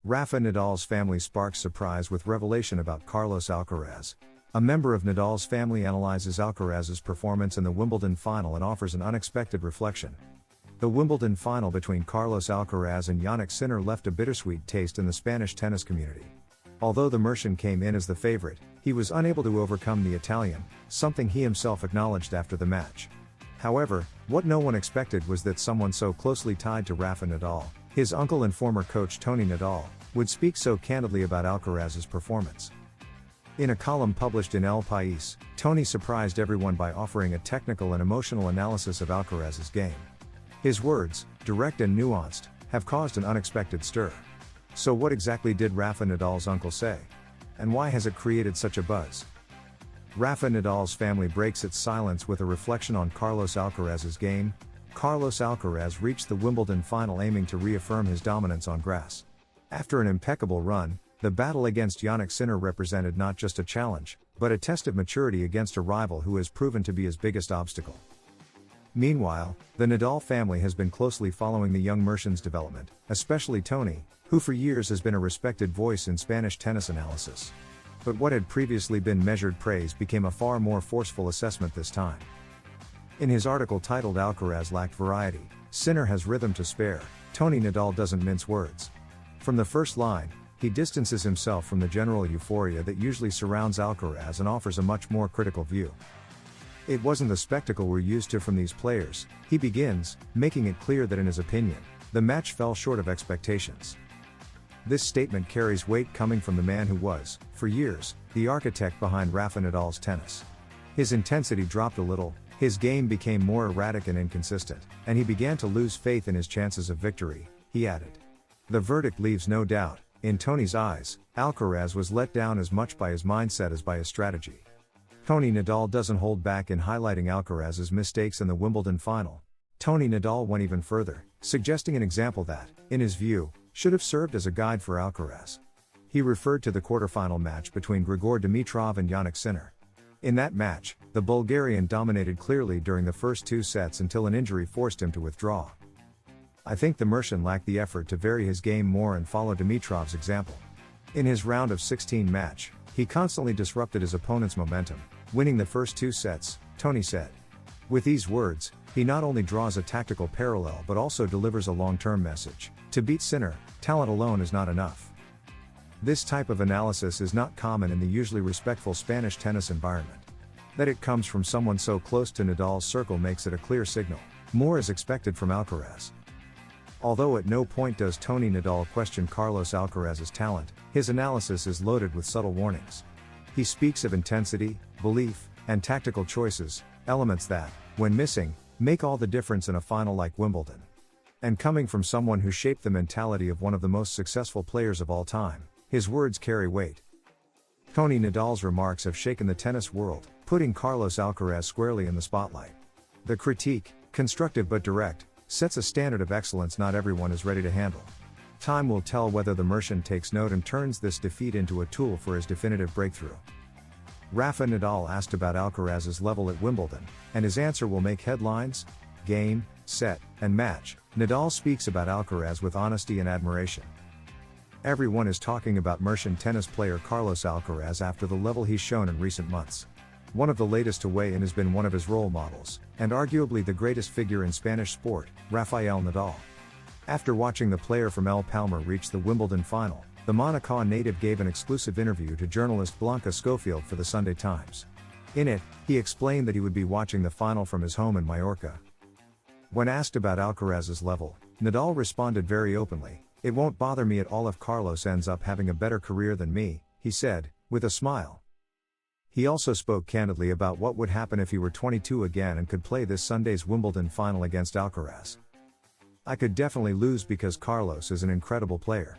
Rafa Nadal's family sparks surprise with revelation about Carlos Alcaraz. A member of Nadal's family analyzes Alcaraz's performance in the Wimbledon final and offers an unexpected reflection. The Wimbledon final between Carlos Alcaraz and Jannik Sinner left a bittersweet taste in the Spanish tennis community. Although the Mercian came in as the favorite, he was unable to overcome the Italian, something he himself acknowledged after the match. However, what no one expected was that someone so closely tied to Rafa Nadal, his uncle and former coach Toni Nadal, would speak so candidly about Alcaraz's performance. In a column published in El País, Toni surprised everyone by offering a technical and emotional analysis of Alcaraz's game. His words, direct and nuanced, have caused an unexpected stir. So what exactly did Rafa Nadal's uncle say? And why has it created such a buzz? Rafa Nadal's family breaks its silence with a reflection on Carlos Alcaraz's game. Carlos Alcaraz reached the Wimbledon final aiming to reaffirm his dominance on grass. After an impeccable run, the battle against Jannik Sinner represented not just a challenge, but a test of maturity against a rival who has proven to be his biggest obstacle. Meanwhile, the Nadal family has been closely following the young Mercian's development, especially Toni, who for years has been a respected voice in Spanish tennis analysis. But what had previously been measured praise became a far more forceful assessment this time. In his article titled "Alcaraz Lacked Variety, Sinner Has Rhythm to Spare," Toni Nadal doesn't mince words. From the first line, he distances himself from the general euphoria that usually surrounds Alcaraz and offers a much more critical view. It wasn't the spectacle we're used to from these players, he begins, making it clear that in his opinion, the match fell short of expectations. This statement carries weight coming from the man who was, for years, the architect behind Rafa Nadal's tennis. His intensity dropped a little, his game became more erratic and inconsistent, and he began to lose faith in his chances of victory, he added. The verdict leaves no doubt. In Toni's eyes, Alcaraz was let down as much by his mindset as by his strategy. Toni Nadal doesn't hold back in highlighting Alcaraz's mistakes in the Wimbledon final. Toni Nadal went even further, suggesting an example that, in his view, should have served as a guide for Alcaraz. He referred to the quarterfinal match between Grigor Dimitrov and Jannik Sinner. In that match, the Bulgarian dominated clearly during the first two sets until an injury forced him to withdraw. I think the Mercian lacked the effort to vary his game more and follow Dimitrov's example. In his round of 16 match, he constantly disrupted his opponent's momentum, winning the first two sets, Toni said. With these words, he not only draws a tactical parallel but also delivers a long-term message. To beat Sinner, talent alone is not enough. This type of analysis is not common in the usually respectful Spanish tennis environment. That it comes from someone so close to Nadal's circle makes it a clear signal. More is expected from Alcaraz. Although at no point does Toni Nadal question Carlos Alcaraz's talent, his analysis is loaded with subtle warnings. He speaks of intensity, belief, and tactical choices, elements that, when missing, make all the difference in a final like Wimbledon. And coming from someone who shaped the mentality of one of the most successful players of all time, his words carry weight. Toni Nadal's remarks have shaken the tennis world, putting Carlos Alcaraz squarely in the spotlight. The critique, constructive but direct, sets a standard of excellence not everyone is ready to handle. Time will tell whether the Mercian takes note and turns this defeat into a tool for his definitive breakthrough. Rafa Nadal asked about Alcaraz's level at Wimbledon, and his answer will make headlines: game, set, and match. Nadal speaks about Alcaraz with honesty and admiration. Everyone is talking about Mercian tennis player Carlos Alcaraz after the level he's shown in recent months. One of the latest to weigh in has been one of his role models, and arguably the greatest figure in Spanish sport, Rafael Nadal. After watching the player from El Palmar reach the Wimbledon final, the Monaco native gave an exclusive interview to journalist Blanca Schofield for the Sunday Times. In it, he explained that he would be watching the final from his home in Mallorca. When asked about Alcaraz's level, Nadal responded very openly, "It won't bother me at all if Carlos ends up having a better career than me," he said, with a smile. He also spoke candidly about what would happen if he were 22 again and could play this Sunday's Wimbledon final against Alcaraz. "I could definitely lose because Carlos is an incredible player.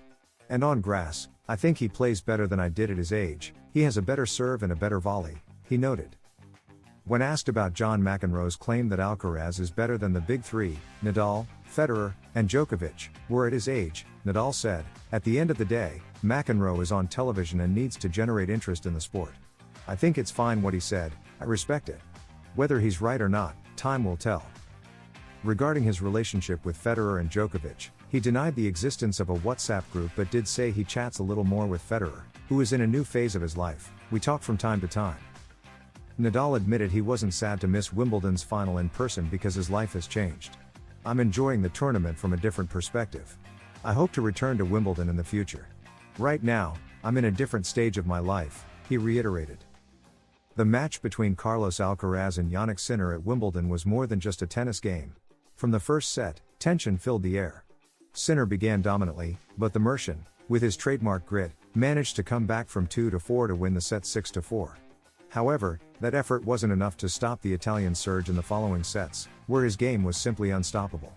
And on grass, I think he plays better than I did at his age. He has a better serve and a better volley," he noted. When asked about John McEnroe's claim that Alcaraz is better than the big three, Nadal, Federer, and Djokovic, were at his age, Nadal said, "At the end of the day, McEnroe is on television and needs to generate interest in the sport. I think it's fine what he said, I respect it. Whether he's right or not, time will tell." Regarding his relationship with Federer and Djokovic, He denied the existence of a WhatsApp group but did say he chats a little more with Federer, who is in a new phase of his life. We talk from time to time. Nadal admitted he wasn't sad to miss Wimbledon's final in person because his life has changed. I'm enjoying the tournament from a different perspective. I hope to return to Wimbledon in the future. Right now, I'm in a different stage of my life, he reiterated. The match between Carlos Alcaraz and Jannik Sinner at Wimbledon was more than just a tennis game. From the first set, tension filled the air. Sinner began dominantly, but the Mercian, with his trademark grit, managed to come back from 2-4 to win the set 6-4. However, that effort wasn't enough to stop the Italian's surge in the following sets, where his game was simply unstoppable.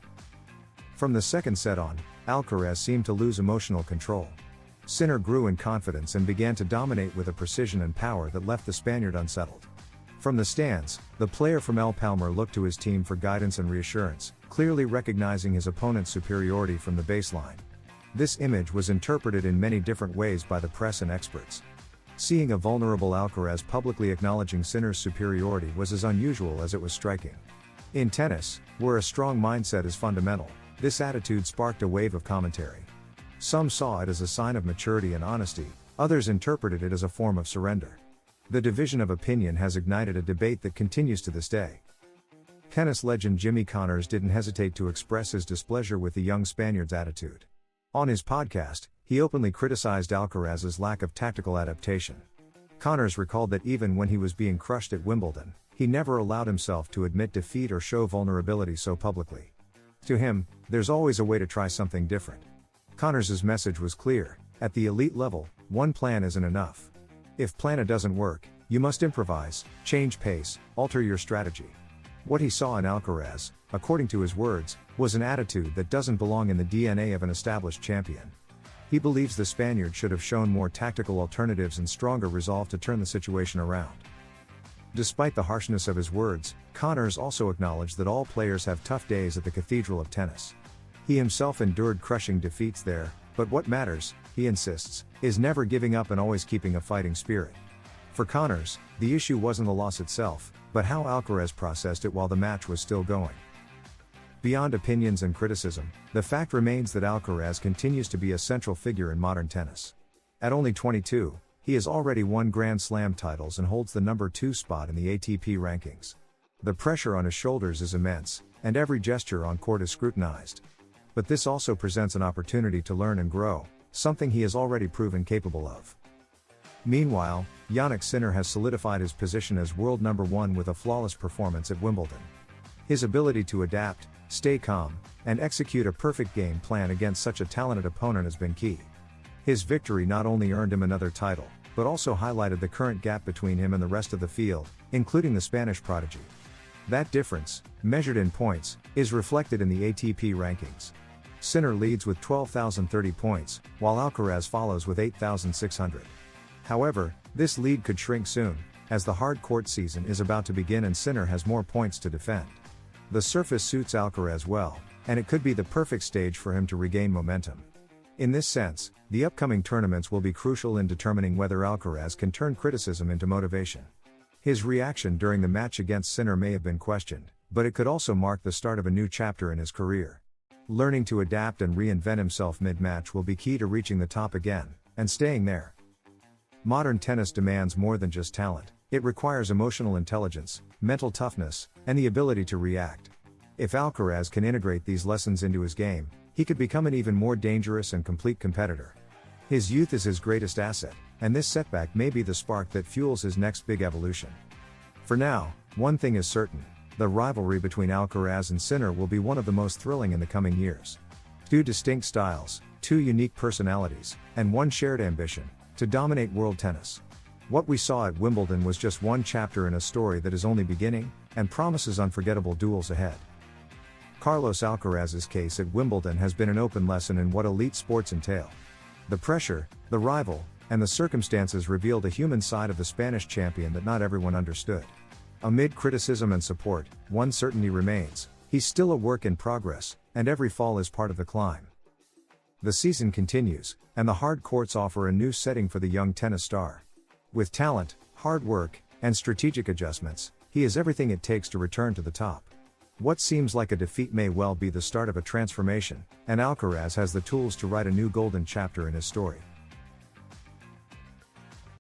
From the second set on, Alcaraz seemed to lose emotional control. Sinner grew in confidence and began to dominate with a precision and power that left the Spaniard unsettled. From the stands, the player from El Palmar looked to his team for guidance and reassurance, clearly recognizing his opponent's superiority from the baseline. This image was interpreted in many different ways by the press and experts. Seeing a vulnerable Alcaraz publicly acknowledging Sinner's superiority was as unusual as it was striking. In tennis, where a strong mindset is fundamental, this attitude sparked a wave of commentary. Some saw it as a sign of maturity and honesty, others interpreted it as a form of surrender. The division of opinion has ignited a debate that continues to this day. Tennis legend Jimmy Connors didn't hesitate to express his displeasure with the young Spaniard's attitude. On his podcast, he openly criticized Alcaraz's lack of tactical adaptation. Connors recalled that even when he was being crushed at Wimbledon, he never allowed himself to admit defeat or show vulnerability so publicly. To him, there's always a way to try something different. Connors' message was clear: at the elite level, one plan isn't enough. If plan A doesn't work, you must improvise, change pace, alter your strategy. What he saw in Alcaraz, according to his words, was an attitude that doesn't belong in the DNA of an established champion. He believes the Spaniard should have shown more tactical alternatives and stronger resolve to turn the situation around. Despite the harshness of his words, Connors also acknowledged that all players have tough days at the Cathedral of Tennis. He himself endured crushing defeats there, but what matters, he insists, is never giving up and always keeping a fighting spirit. For Connors, the issue wasn't the loss itself, but how Alcaraz processed it while the match was still going. Beyond opinions and criticism, the fact remains that Alcaraz continues to be a central figure in modern tennis. At only 22, he has already won Grand Slam titles and holds the number 2 spot in the ATP rankings. The pressure on his shoulders is immense, and every gesture on court is scrutinized. But this also presents an opportunity to learn and grow, something he has already proven capable of. Meanwhile, Jannik Sinner has solidified his position as world number 1 with a flawless performance at Wimbledon. His ability to adapt, stay calm, and execute a perfect game plan against such a talented opponent has been key. His victory not only earned him another title, but also highlighted the current gap between him and the rest of the field, including the Spanish prodigy. That difference, measured in points, is reflected in the ATP rankings. Sinner leads with 12,030 points, while Alcaraz follows with 8,600. However, this lead could shrink soon, as the hard court season is about to begin and Sinner has more points to defend. The surface suits Alcaraz well, and it could be the perfect stage for him to regain momentum. In this sense, the upcoming tournaments will be crucial in determining whether Alcaraz can turn criticism into motivation. His reaction during the match against Sinner may have been questioned, but it could also mark the start of a new chapter in his career. Learning to adapt and reinvent himself mid-match will be key to reaching the top again, and staying there. Modern tennis demands more than just talent, it requires emotional intelligence, mental toughness, and the ability to react. If Alcaraz can integrate these lessons into his game, he could become an even more dangerous and complete competitor. His youth is his greatest asset, and this setback may be the spark that fuels his next big evolution. For now, one thing is certain: the rivalry between Alcaraz and Sinner will be one of the most thrilling in the coming years. Two distinct styles, two unique personalities, and one shared ambition: to dominate world tennis. What we saw at Wimbledon was just one chapter in a story that is only beginning, and promises unforgettable duels ahead. Carlos Alcaraz's case at Wimbledon has been an open lesson in what elite sports entail. The pressure, the rival, and the circumstances revealed a human side of the Spanish champion that not everyone understood. Amid criticism and support, one certainty remains: he's still a work in progress, and every fall is part of the climb. The season continues, and the hard courts offer a new setting for the young tennis star. With talent, hard work, and strategic adjustments, he has everything it takes to return to the top. What seems like a defeat may well be the start of a transformation, and Alcaraz has the tools to write a new golden chapter in his story.